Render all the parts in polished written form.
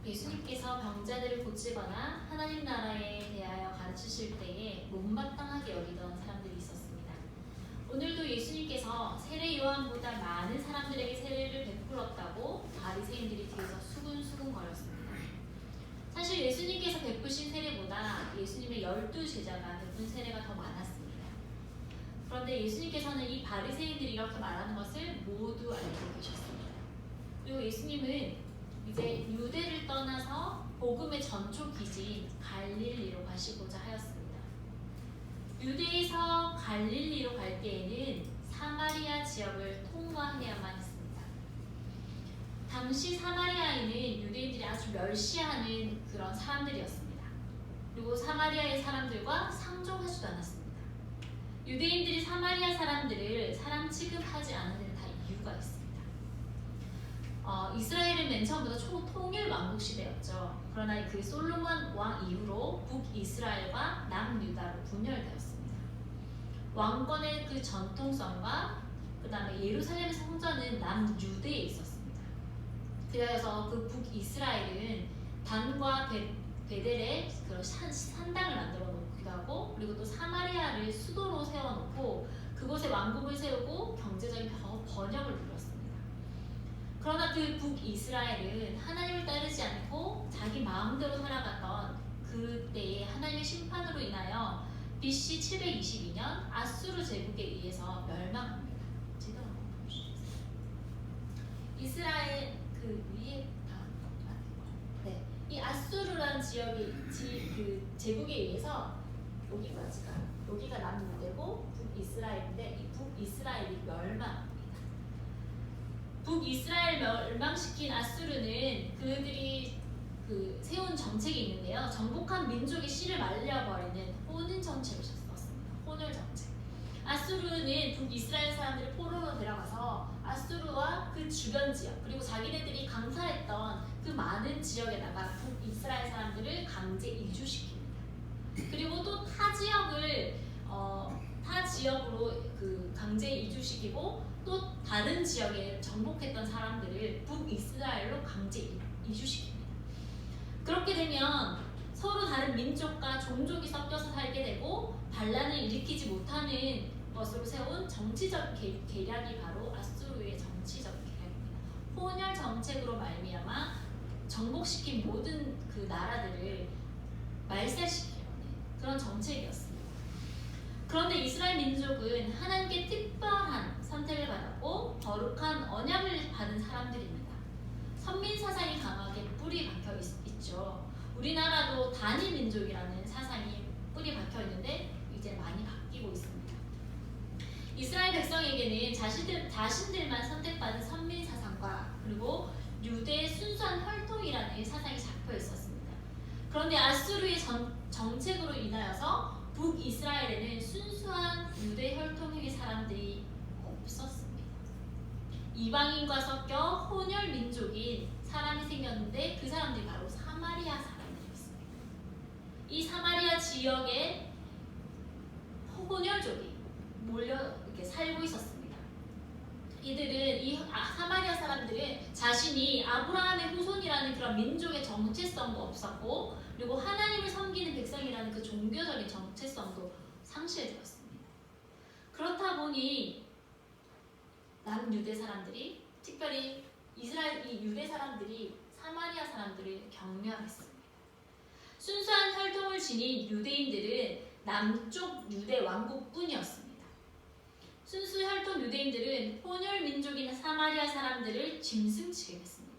예수님께서 병자들을 고치거나 하나님 나라에 대하여 가르치실 때에 못마땅하게 여기던 사람들이 있었습니다. 오늘도 예수님께서 세례 요한보다 많은 사람들에게 세례를 베풀었다고 바리새인들이 뒤에서 수군수군 거렸습니다. 사실 예수님께서 베푸신 세례보다 예수님의 12제자가 베푼 세례가 더 많았습니다. 그런데 예수님께서는 이 바리새인들이 이렇게 말하는 것을 모두 알고 계셨습니다. 그리고 예수님은 이제 유대를 떠나서 복음의 전초 기지인 갈릴리로 가시고자 하였습니다. 유대에서 갈릴리로 갈 때에는 사마리아 지역을 통과해야만 했습니다. 당시 사마리아인은 유대인들이 아주 멸시하는 그런 사람들이었습니다. 그리고 사마리아의 사람들과 상종하지도 않았습니다. 유대인들이 사마리아 사람들을 사람 취급하지 않는 데는 다 이유가 있습니다. 이스라엘은 맨 처음부터 초통일 왕국 시대였죠. 그러나 그 솔로몬 왕 이후로 북이스라엘과 남유다로 분열되었습니다. 왕권의 그 전통성과 그 다음에 예루살렘 성전은 남유대에 있었습니다. 그래서 그 북이스라엘은 단과 베델에 그런 산당을 만들어 놓기도 하고, 그리고 또 사마리아를 수도로 세워놓고 그곳에 왕국을 세우고 경제적인 번영을 누렸습니다. 그러나 그 북이스라엘은 하나님을 따르지 않고 자기 마음대로 살아갔던 그때의 하나님의 심판으로 인하여 BC 722년 아수르 제국에 의해서 멸망합니다. 제가 한번 보여주시겠어요? 이스라엘 그 위에 네, 이 아수르라는 지역이 그 제국에 의해서 여기가 남유대고 북이스라엘인데 이 북이스라엘이 멸망. 북이스라엘 멸망시킨 아수르는 그들이 그 세운 정책이 있는데요. 정복한 민족의 씨를 말려버리는 혼인 정책을 썼습니다. 혼혈 정책. 아수르는 북이스라엘 사람들을 포로로 데려가서 아수르와 그 주변 지역, 그리고 자기네들이 강탈했던 그 많은 지역에다가 북이스라엘 사람들을 강제 이주시킵니다. 그리고 또 타 지역으로 그 강제 이주시키고 또 다른 지역에 정복했던 사람들을 북이스라엘로 강제 이주시킵니다. 그렇게 되면 서로 다른 민족과 종족이 섞여서 살게 되고 반란을 일으키지 못하는 것으로 세운 정치적 계략이 바로 아수르의 정치적 계략입니다. 혼혈 정책으로 말미암아 정복시킨 모든 그 나라들을 말살시키려는 그런 정책이었습니다. 그런데 이스라엘 민족은 하나님께 특별한 선택을 받았고 거룩한 언약을 받은 사람들입니다. 선민 사상이 강하게 뿌리 박혀 있죠. 우리나라도 단일 민족이라는 사상이 뿌리 박혀 있는데 이제 많이 바뀌고 있습니다. 이스라엘 백성에게는 자신들만 선택받은 선민 사상과 그리고 유대의 순수한 혈통이라는 사상이 잡혀 있었습니다. 그런데 아수르의 정책으로 인하여서 북이스라엘에는 순수한 유대 혈통의 사람들이 없었습니다. 이방인과 섞여 혼혈 민족인 사람이 생겼는데 그 사람들이 바로 사마리아 사람들이었습니다. 이 사마리아 지역에 혼혈족이 몰려 이렇게 살고 있었습니다. 사마리아 사람들은 자신이 아브라함의 후손이라는 그런 민족의 정체성도 없었고, 그리고 하나님을 섬기는 백성이라는 그 종교적인 정체성도 상실되었습니다. 그렇다 보니 남유대 사람들이, 특별히 이 유대 사람들이 사마리아 사람들을 경멸했습니다. 순수한 혈통을 지닌 유대인들은 남쪽 유대 왕국뿐이었습니다. 순수 혈통 유대인들은 혼혈 민족인 사마리아 사람들을 짐승치게 했습니다.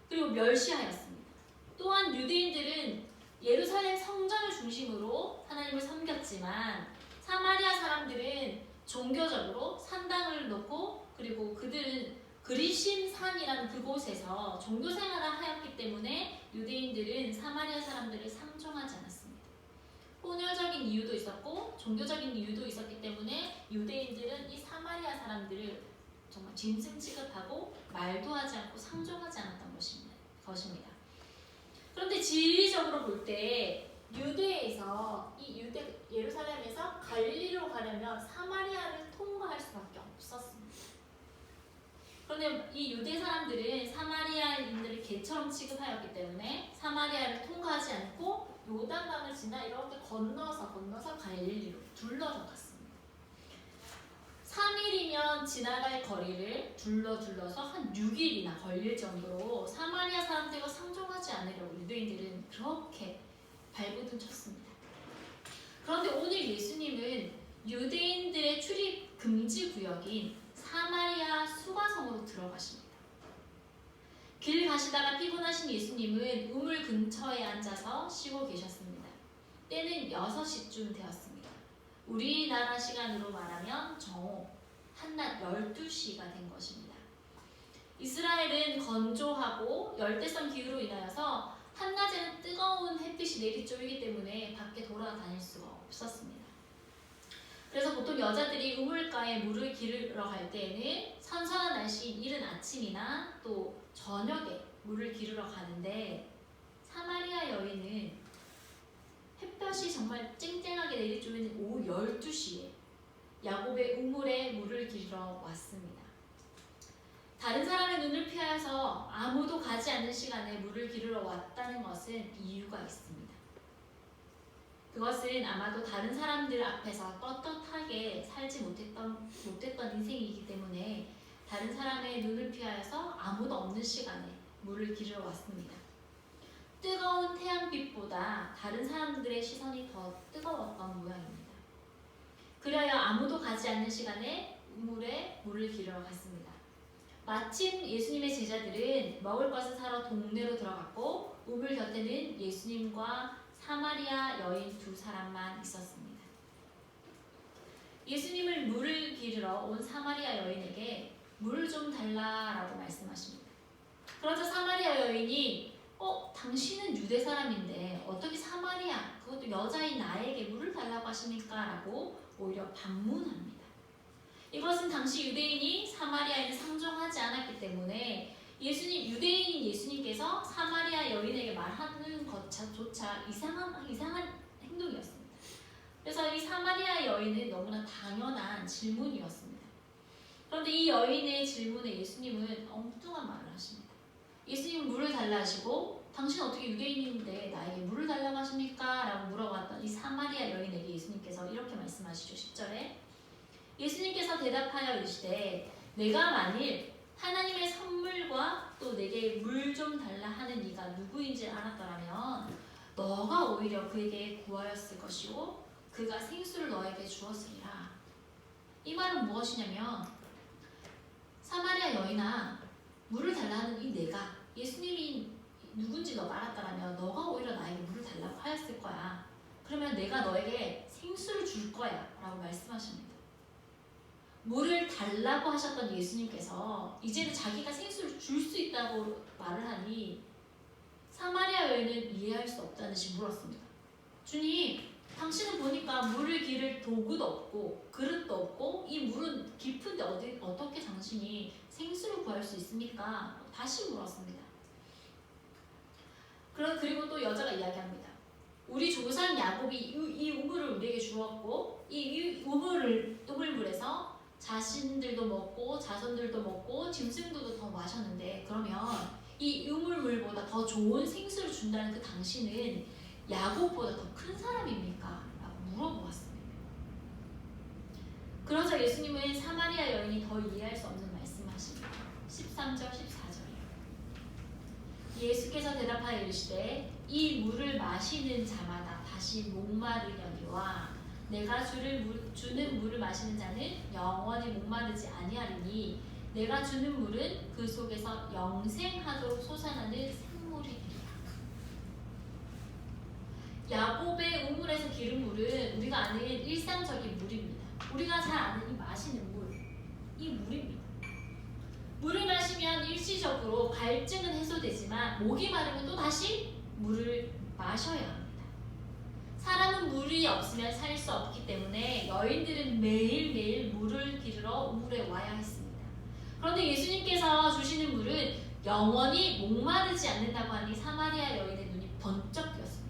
그리고 멸시하였습니다. 또한 유대인들은 예루살렘 성전을 중심으로 하나님을 섬겼지만 사마리아 사람들은 종교적으로 산당을 놓고, 그리고 그들은 그리심산이라는 그곳에서 종교 생활을 하였기 때문에 유대인들은 사마리아 사람들을 상종하지 않았습니다. 혼혈적인 이유도 있었고 종교적인 이유도 있었기 때문에 유대인들은 이 사마리아 사람들을 정말 짐승 취급하고 말도 하지 않고 상종하지 않았던 것입니다. 그런데 진리적으로 볼 때 유대에서 예루살렘에서 갈릴리로 가려면 사마리아를 통과할 수밖에 없었습니다. 그런데 이 유대 사람들은 사마리아인들을 개처럼 취급하였기 때문에 사마리아를 통과하지 않고 요단강을 지나 이렇게 건너서 갈릴리로 둘러서 갔습니다. 3일이면 지나갈 거리를 둘러서 한 6일이나 걸릴 정도로 사마리아 사람들과 상종하지 않으려고 유대인들은 그렇게 발버둥 쳤습니다. 그런데 오늘 예수님은 유대인들의 출입 금지 구역인 사마리아 수가성으로 들어가십니다. 길 가시다가 피곤하신 예수님은 우물 근처에 앉아서 쉬고 계셨습니다. 때는 6시쯤 되었습니다. 우리나라 시간으로 말하면 정오 한낮 12시가 된 것입니다. 이스라엘은 건조하고 열대성 기후로 인하여서 한낮에는 뜨거운 햇빛이 내리쬐기 때문에 밖에 돌아다닐 수가 없었습니다. 그래서 보통 여자들이 우물가에 물을 기르러 갈 때에는 선선한 날씨인 이른 아침이나 또 저녁에 물을 기르러 가는데 사마리아 여인은 햇볕이 정말 쨍쨍하게 내리쬐는 오후 12시에 야곱의 우물에 물을 기르러 왔습니다. 다른 사람의 눈을 피하여서 아무도 가지 않는 시간에 물을 기르러 왔다는 것은 이유가 있습니다. 그것은 아마도 다른 사람들 앞에서 떳떳하게 살지 못했던 인생이기 때문에 다른 사람의 눈을 피하여서 아무도 없는 시간에 물을 기르러 왔습니다. 뜨거운 태양빛보다 다른 사람들의 시선이 더 뜨거웠던 모양입니다. 그래야 아무도 가지 않는 시간에 우물에 물을 기르러 갔습니다. 마침 예수님의 제자들은 먹을 것을 사러 동네로 들어갔고 우물 곁에는 예수님과 사마리아 여인 2사람만 있었습니다. 예수님을 물을 기르러 온 사마리아 여인에게 물 좀 달라라고 말씀하십니다. 그러자 사마리아 여인이 당신은 유대 사람인데 어떻게 사마리아, 그것도 여자인 나에게 물을 달라고 하십니까? 라고 오히려 반문합니다. 이것은 당시 유대인이 사마리아인을 상종하지 않았기 때문에 유대인인 예수님께서 사마리아 여인에게 말하는 것조차 이상한 행동이었습니다. 그래서 이 사마리아 여인은 너무나 당연한 질문이었습니다. 그런데 이 여인의 질문에 예수님은 엉뚱한 말을 하십니다. 예수님은 물을 달라 하시고 당신 어떻게 유대인인데 나에게 물을 달라고 하십니까? 라고 물어봤던 이 사마리아 여인에게 예수님께서 이렇게 말씀하시죠. 10절에 예수님께서 대답하여 이르시되 내가 만일 하나님의 선물과 또 내게 물 좀 달라 하는 이가 누구인지 알았더라면 너가 오히려 그에게 구하였을 것이고 그가 생수를 너에게 주었으리라. 이 말은 무엇이냐면 사마리아 여인아, 물을 달라 하는 이 내가 예수님이 누군지 너가 알았더라면 너가 오히려 나에게 물을 달라고 하였을 거야. 그러면 내가 너에게 생수를 줄 거야 라고 말씀하십니다. 물을 달라고 하셨던 예수님께서 이제는 자기가 생수를 줄 수 있다고 말을 하니 사마리아 여인은 이해할 수 없다는 듯이 물었습니다. 주님, 당신은 보니까 물을 기를 도구도 없고 그릇도 없고 이 물은 깊은데 어떻게 당신이 생수를 구할 수 있습니까? 다시 물었습니다. 그리고 또 여자가 이야기합니다. 우리 조상 야곱이 이 우물을 우리에게 주었고 이 우물물에서 자신들도 먹고 자손들도 먹고 짐승들도 더 마셨는데 그러면 이 우물물보다 더 좋은 생수를 준다는 그 당신은 야곱보다 더 큰 사람입니까? 라고 물어보았습니다. 그러자 예수님은 사마리아 여인이 더 이해할 수 없는 말씀하십니다. 13절 14절이요. 예수께서 대답하여 이르시되 이 물을 마시는 자마다 다시 목마르려니와 내가 주는 물을 마시는 자는 영원히 목마르지 아니하리니 내가 주는 물은 그 속에서 영생하도록 솟아나는 생물이니라. 야곱의 우물에서 기른 물은 우리가 아는 일상적인 물입니다. 우리가 잘 아는 이 마시는 물, 이 물입니다. 물을 마시면 일시적으로 갈증은 해소되지만 목이 마르면 또 다시 물을 마셔야 합니다. 사람은 물이 없으면 살 수 없기 때문에 여인들은 매일매일 물을 기르러 우물에 와야 했습니다. 그런데 예수님께서 주시는 물은 영원히 목마르지 않는다고 하니 사마리아 여인의 눈이 번쩍 뜨였습니다.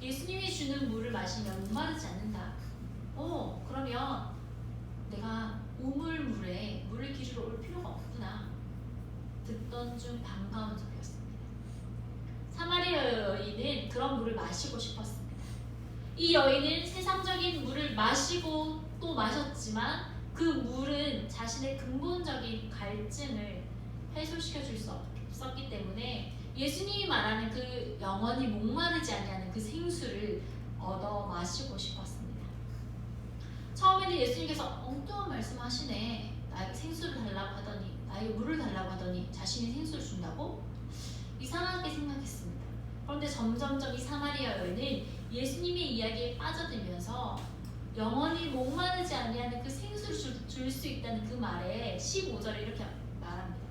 예수님이 주는 물을 마시면 목마르지 않는다. 그러면 내가 우물물에 물을 기르러 올 필요가 없다. 어떤 좀 반가운 적이었습니다. 사마리아 여인은 그런 물을 마시고 싶었습니다. 이 여인은 세상적인 물을 마시고 또 마셨지만 그 물은 자신의 근본적인 갈증을 해소시켜 줄 수 없었기 때문에 예수님이 말하는 그 영원히 목마르지 아니하는 그 생수를 얻어 마시고 싶었습니다. 처음에는 예수님께서 엉뚱한 말씀하시네. 나에게 생수를 달라고 하더니, 나에게 물을 달라고 하더니 자신이 생수를 준다고? 이상하게 생각했습니다. 그런데 점점점 이 사마리아 여인은 예수님의 이야기에 빠져들면서 영원히 목마르지 아니하는 그 생수를 줄 수 있다는 그 말에 15절에 이렇게 말합니다.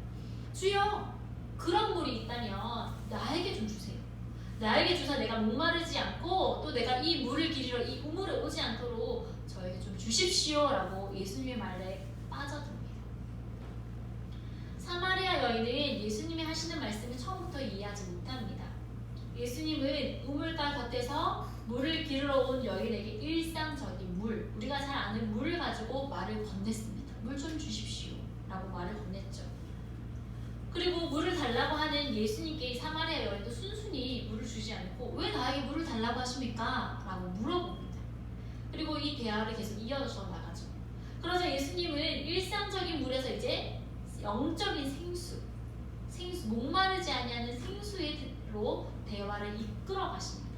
주여, 그런 물이 있다면 나에게 좀 주세요. 나에게 주사 내가 목마르지 않고 또 내가 이 물을 기리러 이 우물에 오지 않도록 저에게 좀 주십시오라고 예수님의 말에 빠져듭니다. 사마리아 여인은 예수님이 하시는 말씀을 처음부터 이해하지 못합니다. 예수님은 우물가 곁에서 물을 기르러 온 여인에게 일상적인 물, 우리가 잘 아는 물을 가지고 말을 건넸습니다. 물 좀 주십시오 라고 말을 건넸죠. 그리고 물을 달라고 하는 예수님께 사마리아 여인도 순순히 물을 주지 않고 왜 나에게 물을 달라고 하십니까? 라고 물어봅니다. 그리고 이 대화를 계속 이어서 나가죠. 그러자 예수님은 일상적인 물에서 이제 영적인 생수, 목마르지 아니하는 생수로 대화를 이끌어 가십니다.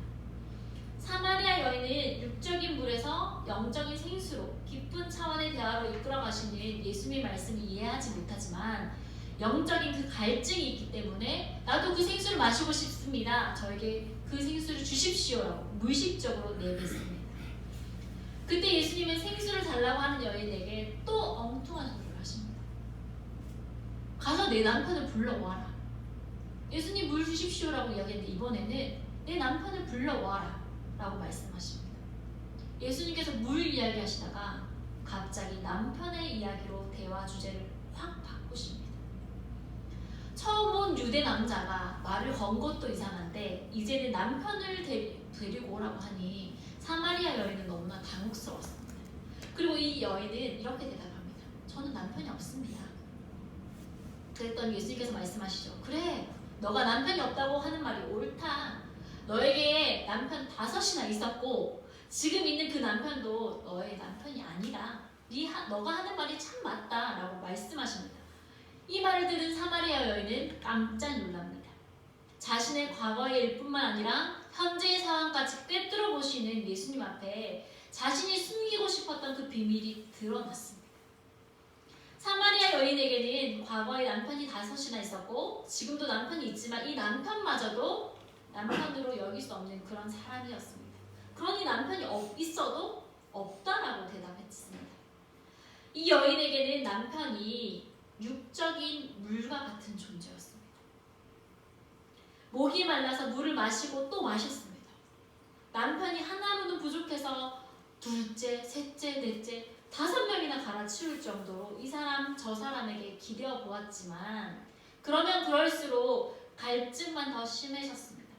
사마리아 여인은 육적인 물에서 영적인 생수로 깊은 차원의 대화로 이끌어 가시는 예수님의 말씀을 이해하지 못하지만 영적인 그 갈증이 있기 때문에 나도 그 생수를 마시고 싶습니다. 저에게 그 생수를 주십시오라고 무의식적으로 내뱉습니다. 그때 예수님은 생수를 달라고 하는 여인에게 또 엉뚱한 소리를 하십니다. 가서 내 남편을 불러와라. 예수님 물 주십시오라고 이야기했는데 이번에는 내 남편을 불러와라 라고 말씀하십니다. 예수님께서 물 이야기하시다가 갑자기 남편의 이야기로 대화 주제를 확 바꾸십니다. 처음 온 유대 남자가 말을 건 것도 이상한데 이제는 남편을 데리고 오라고 하니 사마리아 여인은 너무나 당혹스러웠습니다. 그리고 이 여인은 이렇게 대답합니다. 저는 남편이 없습니다. 그랬더니 예수님께서 말씀하시죠. 그래, 너가 남편이 없다고 하는 말이 옳다. 너에게 남편 5이나 있었고 지금 있는 그 남편도 너의 남편이 아니다. 너가 하는 말이 참 맞다 라고 말씀하십니다. 이 말을 들은 사마리아 여인은 깜짝 놀랍니다. 자신의 과거의 일뿐만 아니라 현재의 상황까지 꿰뚫어 보시는 예수님 앞에 자신이 숨기고 싶었던 그 비밀이 드러났습니다. 사마리아 여인에게는 과거에 남편이 5이나 있었고 지금도 남편이 있지만 이 남편마저도 남편으로 여길 수 없는 그런 사람이었습니다. 그러니 남편이 있어도 없다라고 대답했습니다. 이 여인에게는 남편이 육적인 물과 같은 존재였습니다. 목이 말라서 물을 마시고 또 마셨습니다. 남편이 하나로는 부족해서 둘째, 셋째, 넷째 5명이나 갈아치울 정도로 이 사람 저 사람에게 기대어 보았지만 그러면 그럴수록 갈증만 더 심해졌습니다.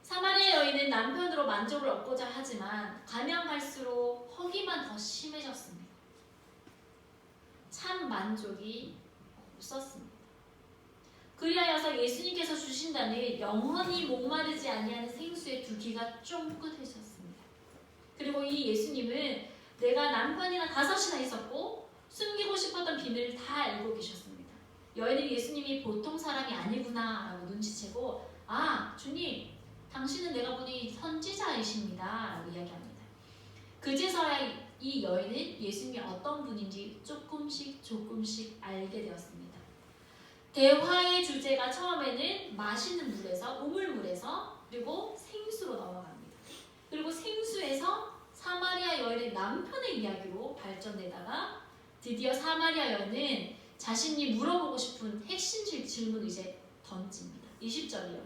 사마리아 여인은 남편으로 만족을 얻고자 하지만 가면 갈수록 허기만 더 심해졌습니다. 참 만족이 없었습니다. 그리하여서 예수님께서 주신다는 영원히 목마르지 아니하는 생수에 두 귀가 쫑긋해졌습니다. 그리고 이 예수님은 내가 남편이나 5이나 있었고 숨기고 싶었던 비밀을 다 알고 계셨습니다. 여인은 예수님이 보통 사람이 아니구나 라고 눈치채고 아 주님 당신은 내가 보니 선지자이십니다 라고 이야기합니다. 그제서야 이 여인은 예수님이 어떤 분인지 조금씩 알게 되었습니다. 대화의 주제가 처음에는 마시는 물에서 우물물에서 그리고 생수로 넘어갑니다. 그리고 생수에서 사마리아 여인의 남편의 이야기로 발전되다가 드디어 사마리아 여인은 자신이 물어보고 싶은 핵심 질문을 이제 던집니다. 20절이요.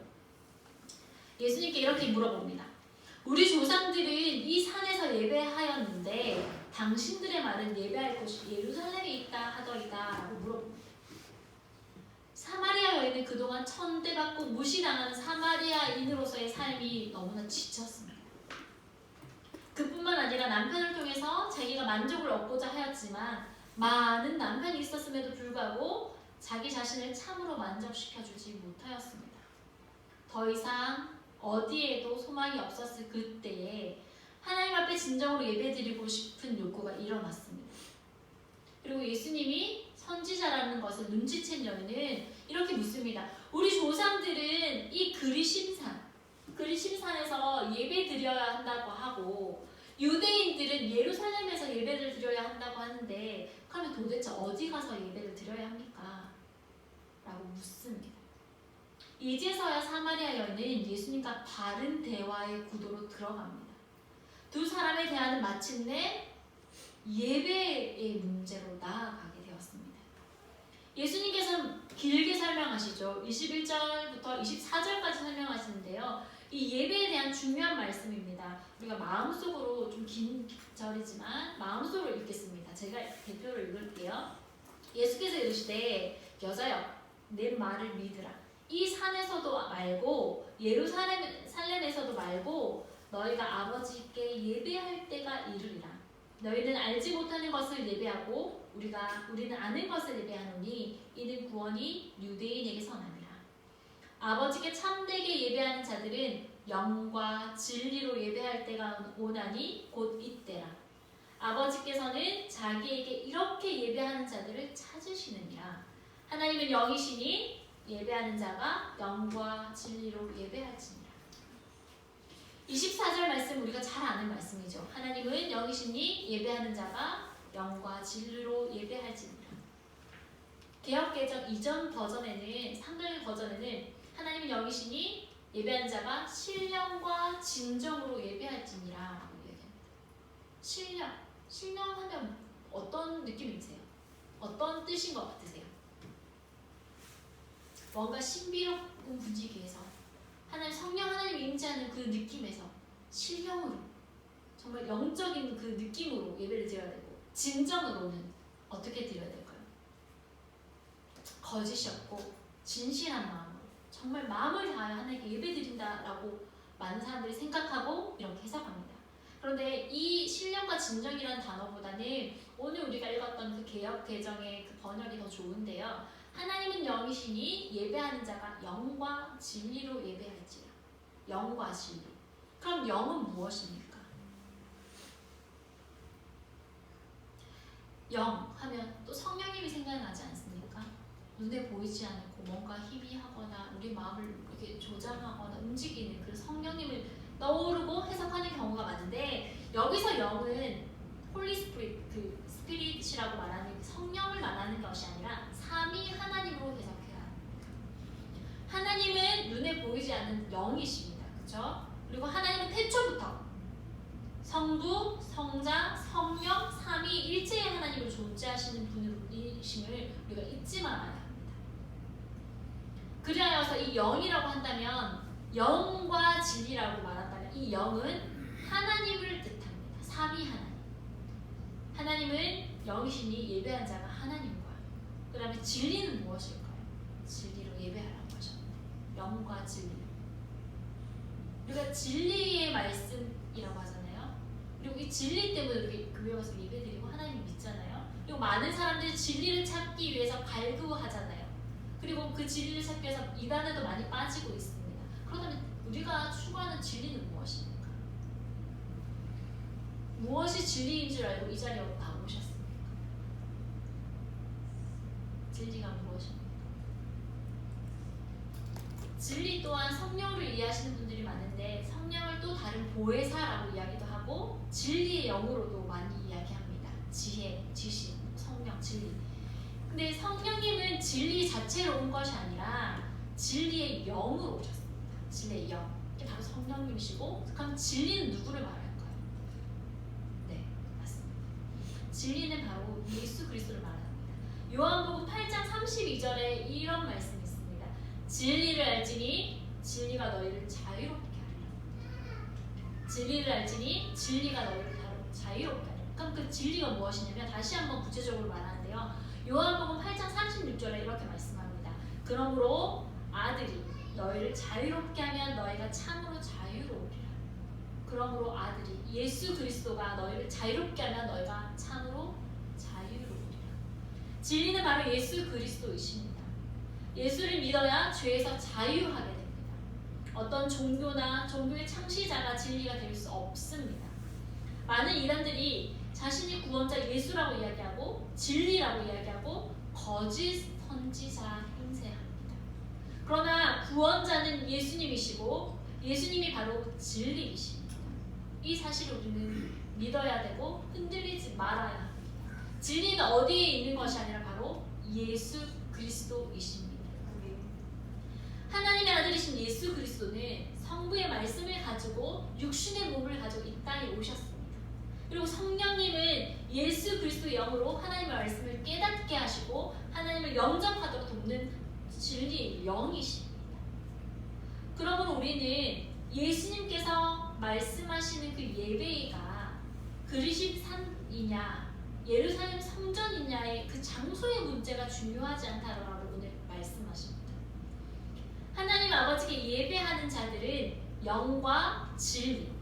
예수님께 이렇게 물어봅니다. 우리 조상들은 이 산에서 예배하였는데 당신들의 말은 예배할 곳이 예루살렘에 있다 하더이다 라고 물어봅니다. 사마리아 여인은 그동안 천대받고 무시당하는 사마리아인으로서의 삶이 너무나 지쳤습니다. 그뿐만 아니라 남편을 통해서 자기가 만족을 얻고자 하였지만 많은 남편이 있었음에도 불구하고 자기 자신을 참으로 만족시켜주지 못하였습니다. 더 이상 어디에도 소망이 없었을 그때에 하나님 앞에 진정으로 예배드리고 싶은 욕구가 일어났습니다. 그리고 예수님이 선지자라는 것을 눈치챈 여인은 이렇게 묻습니다. 우리 조상들은 이 그리심산에서 예배 드려야 한다고 하고 유대인들은 예루살렘에서 예배를 드려야 한다고 하는데 그러면 도대체 어디 가서 예배를 드려야 합니까? 라고 묻습니다. 이제서야 사마리아 여인은 예수님과 바른 대화의 구도로 들어갑니다. 두 사람의 대화는 마침내 예배의 문제로 나아가게 되었습니다. 예수님께서는 길게 설명하시죠. 21절부터 24절까지 설명하시는데요. 이 예배에 대한 중요한 말씀입니다. 우리가 마음속으로 좀 긴 절이지만 마음속으로 읽겠습니다. 제가 대표로 읽을게요. 예수께서 이르시되 여자여 내 말을 믿으라. 이 산에서도 말고 예루살렘에서도 말고 너희가 아버지께 예배할 때가 이르리라. 너희는 알지 못하는 것을 예배하고 우리는 아는 것을 예배하노니 이는 구원이 유대인에게서 나니라. 아버지께 참되게 예배하는 자들은 영과 진리로 예배할 때가 오나니 곧 이때라. 아버지께서는 자기에게 이렇게 예배하는 자들을 찾으시느니라. 하나님은 영이시니 예배하는 자가 영과 진리로 예배할지니라. 24절 말씀 우리가 잘 아는 말씀이죠. 하나님은 영이시니 예배하는 자가 영과 진리로 예배할지니라. 개역개정 이전 버전에는 상당히 버전에는 하나님은 영이시니 예배하는 자가 신령과 진정으로 예배할지니라 라고 얘기합니다. 신령하면 어떤 느낌이세요? 어떤 뜻인 것 같으세요? 뭔가 신비로운 분위기에서 성령 하나님이 임재하는 그 느낌에서 신령으로 정말 영적인 그 느낌으로 예배를 드려야 되고 진정으로는 어떻게 드려야 될까요? 거짓이 없고 진실한 마음으로 정말 마음을 다하여 하나님께 예배드린다라고 많은 사람들이 생각하고 이렇게 해석합니다. 그런데 이 신령과 진정이라는 단어보다는 오늘 우리가 읽었던 그 개역 개정의 그 번역이 더 좋은데요. 하나님은 영이시니 예배하는 자가 영과 진리로 예배할지라. 영과 진리. 그럼 영은 무엇입니까? 영 하면 또 성령님이 생각나지 않습니까? 눈에 보이지 않고 뭔가 희비하거나 우리 마음을 이렇게 조장하거나 움직이는 그 성령님을 떠오르고 해석하는 경우가 많은데 여기서 영은 홀리 스피릿, 그 스피릿이라고 말하는 성령을 말하는 것이 아니라 삼위 하나님으로 해석해야 합니다. 하나님은 눈에 보이지 않는 영이십니다. 그렇죠? 그리고 하나님은 태초부터 성부, 성자, 성령, 삼위일체의 하나님으로 존재하시는 분이심을 우리가 잊지 말아야 합니다. 그리하여서 이 영이라고 한다면 영과 진리라고 말한다면 이 영은 하나님을 뜻합니다. 삼위 하나님. 하나님은 영이시니 예배한 자가 하나님과 그 다음에 진리는 무엇일까요? 진리로 예배하라는 것입니다. 영과 진리. 우리가 진리의 말씀이라고 하잖아요. 그리고 이 진리 때문에 우리 교회 와서 예배드리고 하나님 믿잖아요. 그리고 많은 사람들이 진리를 찾기 위해서 갈구하잖아요. 그리고 그 진리를 찾기 위해서 이단에도 많이 빠지고 있습니다. 그렇다면 우리가 추구하는 진리는 무엇입니까? 무엇이 진리인 줄 알고 이 자리에 나오셨습니까? 진리가 무엇입니까? 진리 또한 성령으로 이해하시는 분들이 많은데 성령을 또 다른 보혜사라고 이야기도 하고 진리의 영으로도 많이 이야기합니다. 지혜, 지식, 성령, 진리. 근데 성령님은 진리 자체로 온 것이 아니라 진리의 영으로 오셨습니다. 진리의 영. 이게 바로 성령님이시고 그럼 진리는 누구를 말할까요? 네, 맞습니다. 진리는 바로 예수 그리스도를 말합니다. 요한복음 8장 32절에 이런 말씀이 있습니다. 진리를 알지니 진리가 너희를 자유롭게 하리라. 진리를 알지니 진리가 너희를 자유롭게 하리라. 그럼 그 진리가 무엇이냐면 다시 한번 구체적으로 말하는데요. 요한복음 8장 36절에 이렇게 말씀합니다. 그러므로 아들이 너희를 자유롭게 하면 너희가 참으로 자유로우리라. 그러므로 아들이 예수 그리스도가 너희를 자유롭게 하면 너희가 참으로 자유로우리라. 진리는 바로 예수 그리스도이십니다. 예수를 믿어야 죄에서 자유하게 됩니다. 어떤 종교나 종교의 창시자가 진리가 될 수 없습니다. 많은 이단들이 자신이 구원자 예수라고 이야기하고 진리라고 이야기하고 거짓 선지자 행세합니다. 그러나 구원자는 예수님이시고 예수님이 바로 진리이십니다. 이 사실을 우리는 믿어야 되고 흔들리지 말아야 합니다. 진리는 어디에 있는 것이 아니라 바로 예수 그리스도이십니다. 하나님의 아들이신 예수 그리스도는 성부의 말씀을 가지고 육신의 몸을 가지고 이 땅에 오셨습니다. 그리고 성령님은 예수 그리스도의 영으로 하나님의 말씀을 깨닫게 하시고 하나님을 영접하도록 돕는 진리의 영이십니다. 그러므로 우리는 예수님께서 말씀하시는 그 예배가 그리심산이냐 예루살렘 성전이냐의 그 장소의 문제가 중요하지 않다라고 오늘 말씀하십니다. 하나님 아버지께 예배하는 자들은 영과 진리,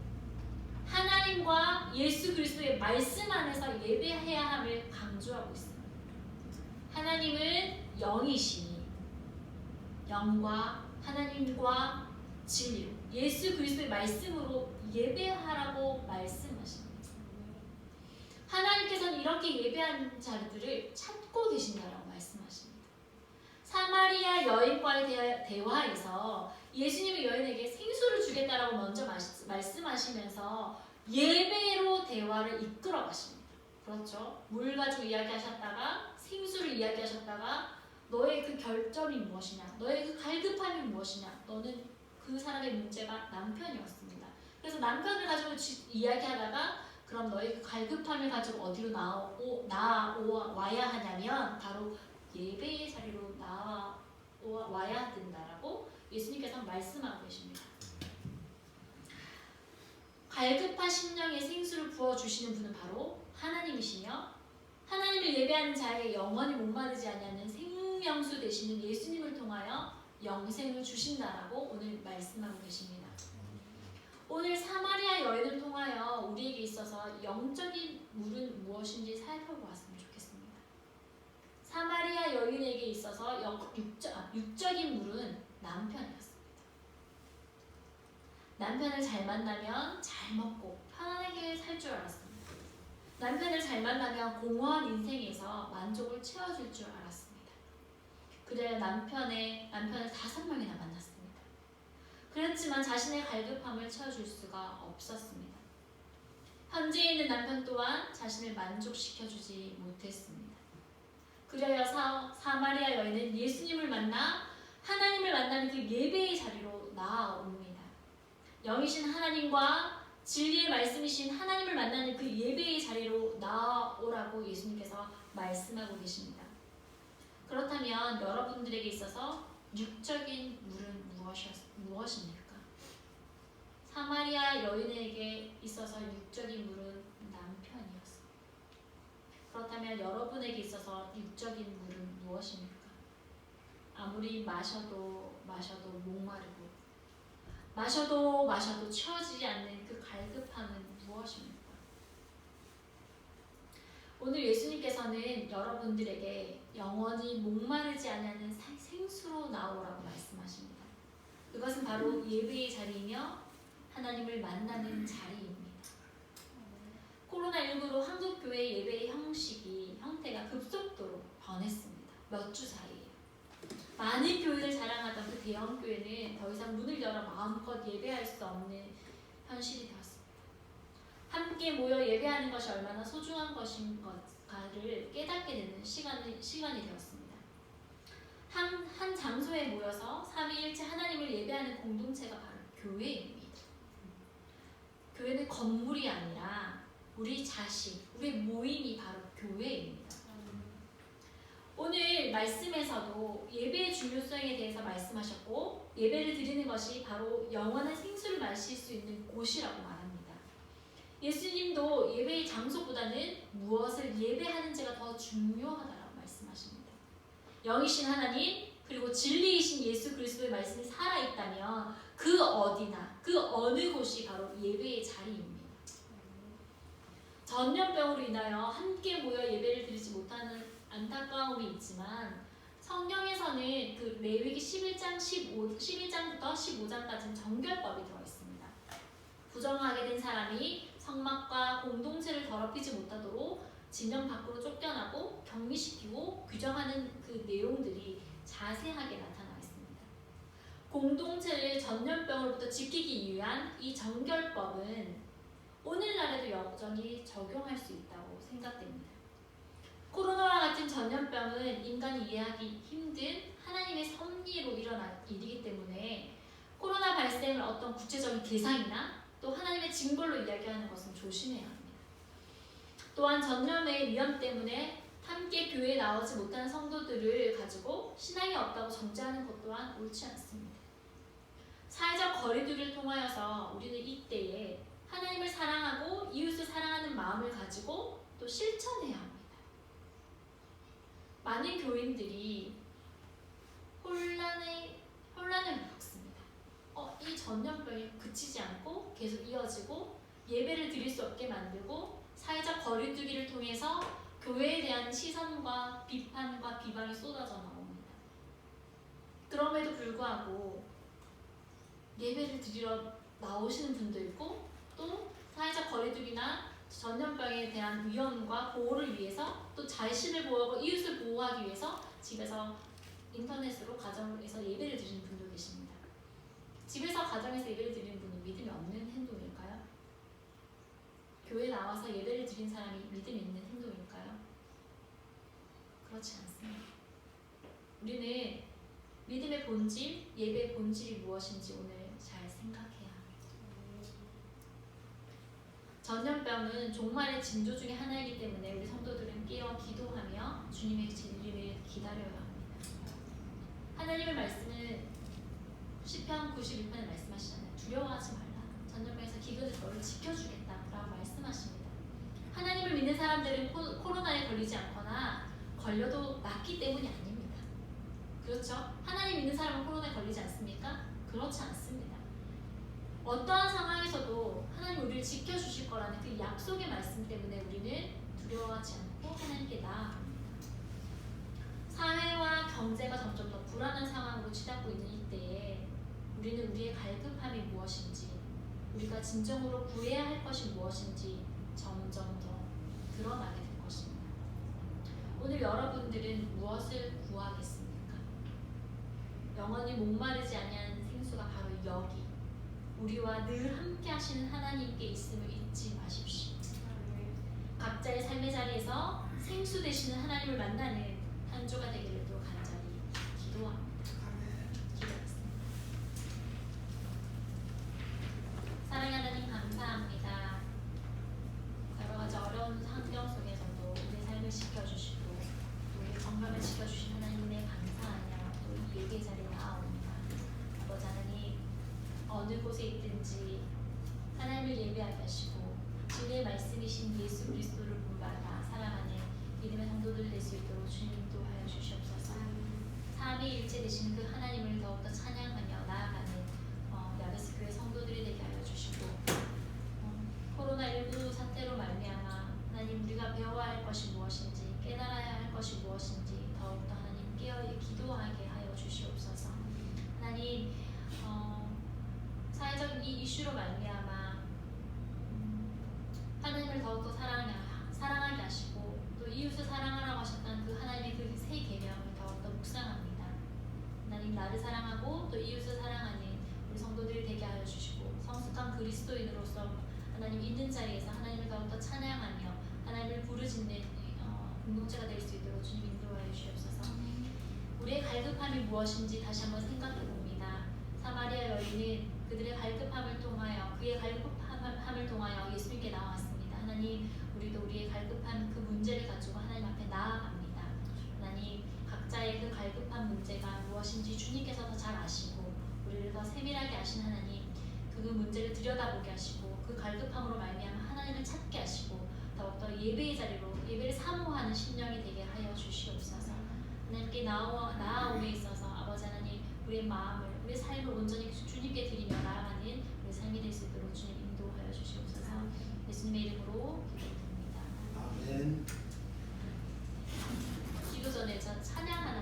하나님과 예수 그리스도의 말씀 안에서 예배해야 함을 강조하고 있습니다. 하나님은 영이시니 영과 하나님과 진리로 예수 그리스도의 말씀으로 예배하라고 말씀하십니다. 하나님께서는 이렇게 예배하는 자들을 찾고 계신다라고 말씀하십니다. 사마리아 여인과의 대화에서 예수님이 여인에게 생수를 주겠다라고 먼저 말씀하시면서 예배로 대화를 이끌어 가십니다. 그렇죠? 물 가지고 이야기하셨다가 생수를 이야기하셨다가 너의 그 결점이 무엇이냐? 너의 그 갈급함이 무엇이냐? 너는 그 사람의 문제가 남편이었습니다. 그래서 남편을 가지고 이야기하다가 그럼 너의 그 갈급함을 가지고 어디로 나와야 하냐면 바로 예배의 자리로 나와야 된다라고 예수님께서 말씀하고 계십니다. 갈급한 심령에 생수를 부어주시는 분은 바로 하나님이시며 하나님을 예배하는 자에게 영원히 목마르지 아니하는 생명수 되시는 예수님을 통하여 영생을 주신다라고 오늘 말씀하고 계십니다. 오늘 사마리아 여인을 통하여 우리에게 있어서 영적인 물은 무엇인지 살펴보았으면 좋겠습니다. 사마리아 여인에게 있어서 육적인 물은 남편이었습니다. 남편을 잘 만나면 잘 먹고 편안하게 살 줄 알았습니다. 남편을 잘 만나면 공허한 인생에서 만족을 채워줄 줄 알았습니다. 그래야 남편을 5명이나 만났습니다. 그렇지만 자신의 갈급함을 채워줄 수가 없었습니다. 현재 있는 남편 또한 자신을 만족시켜주지 못했습니다. 그래서 사마리아 여인은 예수님을 만나 하나님을 만나는 그 예배의 자리로 나아옵니다. 영이신 하나님과 진리의 말씀이신 하나님을 만나는 그 예배의 자리로 나아오라고 예수님께서 말씀하고 계십니다. 그렇다면 여러분들에게 있어서 육적인 물은 무엇입니까? 사마리아 여인에게 있어서 육적인 물은 남편이었습니다. 그렇다면 여러분에게 있어서 육적인 물은 무엇입니까? 아무리 마셔도 목마르고 마셔도 채워지지 않는 그 갈급함은 무엇입니까? 오늘 예수님께서는 여러분들에게 영원히 목마르지 않는 생수로 나오라고 말씀하십니다. 그것은 바로 예배의 자리이며 하나님을 만나는 자리입니다. 코로나19로 한국교회 예배의 형태가 급속도로 변했습니다. 몇 주 사이에. 많은 교회를 자랑하던 그 대형 교회는 더 이상 문을 열어 마음껏 예배할 수 없는 현실이 되었습니다. 함께 모여 예배하는 것이 얼마나 소중한 것인가를 깨닫게 되는 시간이 되었습니다. 한 장소에 모여서 삼위일체 하나님을 예배하는 공동체가 바로 교회입니다. 교회는 건물이 아니라 우리 자신, 우리의 모임이 바로 교회입니다. 오늘 말씀에서도 예배의 중요성에 대해서 말씀하셨고 예배를 드리는 것이 바로 영원한 생수를 마실 수 있는 곳이라고 말합니다. 예수님도 예배의 장소보다는 무엇을 예배하는지가 더 중요하다고 말씀하십니다. 영이신 하나님 그리고 진리이신 예수 그리스도의 말씀이 살아있다면 그 어디나 그 어느 곳이 바로 예배의 자리입니다. 전염병으로 인하여 함께 모여 예배를 드리지 안타까움이 있지만 성경에서는 그 레위기 11장부터 15장까지는 정결법이 들어 있습니다. 부정하게 된 사람이 성막과 공동체를 더럽히지 못하도록 진영 밖으로 쫓겨나고 격리시키고 규정하는 그 내용들이 자세하게 나타나 있습니다. 공동체를 전염병으로부터 지키기 위한 이 정결법은 오늘날에도 여전히 적용할 수 있다고 생각됩니다. 코로나와 같은 전염병은 인간이 이해하기 힘든 하나님의 섭리로 일어난 일이기 때문에 코로나 발생을 어떤 구체적인 대상이나 또 하나님의 징벌로 이야기하는 것은 조심해야 합니다. 또한 전염의 위험 때문에 함께 교회에 나오지 못하는 성도들을 가지고 신앙이 없다고 정죄하는 것 또한 옳지 않습니다. 사회적 거리두기를 통하여서 우리는 이때에 하나님을 사랑하고 이웃을 사랑하는 마음을 가지고 또 실천해야 합니다. 많은 교인들이 혼란을 겪습니다. 이 전염병이 그치지 않고 계속 이어지고 예배를 드릴 수 없게 만들고 사회적 거리두기를 통해서 교회에 대한 시선과 비판과 비방이 쏟아져 나옵니다. 그럼에도 불구하고 예배를 드리러 나오시는 분도 있고 또 사회적 거리두기나 전염병에 대한 위험과 보호를 위해서 또 자신을 보호하고 이웃을 보호하기 위해서 집에서 인터넷으로 가정에서 예배를 드리는 분도 계십니다. 집에서 가정에서 예배를 드리는 분은 믿음이 없는 행동일까요? 교회에 나와서 예배를 드린 사람이 믿음이 있는 행동일까요? 그렇지 않습니다. 우리는 믿음의 본질, 예배의 본질이 무엇인지 오늘 잘 생각해야 합니다. 전염병은 종말의 징조 중에 하나이기 때문에 우리 성도들은 깨어 기도하며 주님의 진리를 기다려야 합니다. 하나님의 말씀은 시편 91편에 말씀하시잖아요. 두려워하지 말라. 전염병에서 기근을 너를 지켜주겠다 라고 말씀하십니다. 하나님을 믿는 사람들은 코로나에 걸리지 않거나 걸려도 낫기 때문이 아닙니다. 그렇죠? 하나님 믿는 사람은 코로나에 걸리지 않습니까? 그렇지 않습니다. 어떠한 상황에서도 하나님 우리를 지켜주실 거라는 그 약속의 말씀 때문에 우리는 두려워하지 않고 하나님께 나아갑니다. 사회와 경제가 점점 더 불안한 상황으로 치닫고 있는 이때에 우리는 우리의 갈급함이 무엇인지, 우리가 진정으로 구해야 할 것이 무엇인지 점점 더 드러나게 될 것입니다. 오늘 여러분들은 무엇을 구하겠습니까? 영원히 목마르지 아니한 생수가 바로 여기, 우리와 늘 함께 하시는 하나님께 있음을 잊지 마십시오. 각자의 삶의 자리에서 생수 되시는 하나님을 만나는 한 주가 되기를 또 간절히 기도합니다. 기도하겠습니다. 사랑의 하나님 감사합니다. 여러 가지 어려운 환경 속에서도 우리의 삶을 지켜주시고 우리의 건강을 지켜주신 하나님의 감사하며 또 이 예배의 자리에 나아옵니다. 아버지 하나님, 어느 곳에 있든지 하나님을 예배하게 하시고 주의 말씀이신 예수 그리스도를 본받아 살아가는 믿음의 성도들 될 수 있도록 주님 인도하여 주시옵소서. 삼위일체 되신 그 하나님을 더욱더 찬양하며 나아가는 야베스 교회 성도들이 되게 하여 주시고 코로나19 사태로 말미암아 하나님 우리가 배워야 할 것이 무엇인지 깨달아야 할 것이 무엇인지 더욱더 하나님 깨어 기도하게 하여 주시옵소서. 하나님 사회적인 이 이슈로 말미암아 하나님을 더욱더 사랑하게 하시고 또 이웃을 사랑하라고 하셨던 그 하나님의 그 세 계명을 더욱더 묵상합니다. 하나님 나를 사랑하고 또 이웃을 사랑하는 우리 성도들이 되게 하여 주시고 성숙한 그리스도인으로서 하나님 있는 자리에서 하나님을 더욱더 찬양하며 하나님을 부르짖는 공동체가 될 수 있도록 주님 인도하여 주시옵소서. 우리의 갈급함이 무엇인지 다시 한번 생각해 봅니다. 사마리아 여인은 그들의 갈급함을 통하여 그의 갈급함을 통하여 예수님께 나왔습니다. 하나님 우리도 우리의 갈급한 그 문제를 가지고 하나님 앞에 나아갑니다. 하나님 각자의 그 갈급한 문제가 무엇인지 주님께서 더 잘 아시고 우리를 더 세밀하게 아신 하나님 그 문제를 들여다보게 하시고 그 갈급함으로 말미암아 하나님을 찾게 하시고 더욱더 예배의 자리로 예배를 사모하는 심령이 되게 하여 주시옵소서. 하나님께 나아옴에 있어서 아버지 하나님 우리의 마음을 우리의 삶을 온전히 주님께 드리며 나아가는 우리의 삶이 될 수 있도록 주님 인도하여 주시옵소서. 예수님의 이름으로 기도드립니다. 아멘. 찬양하는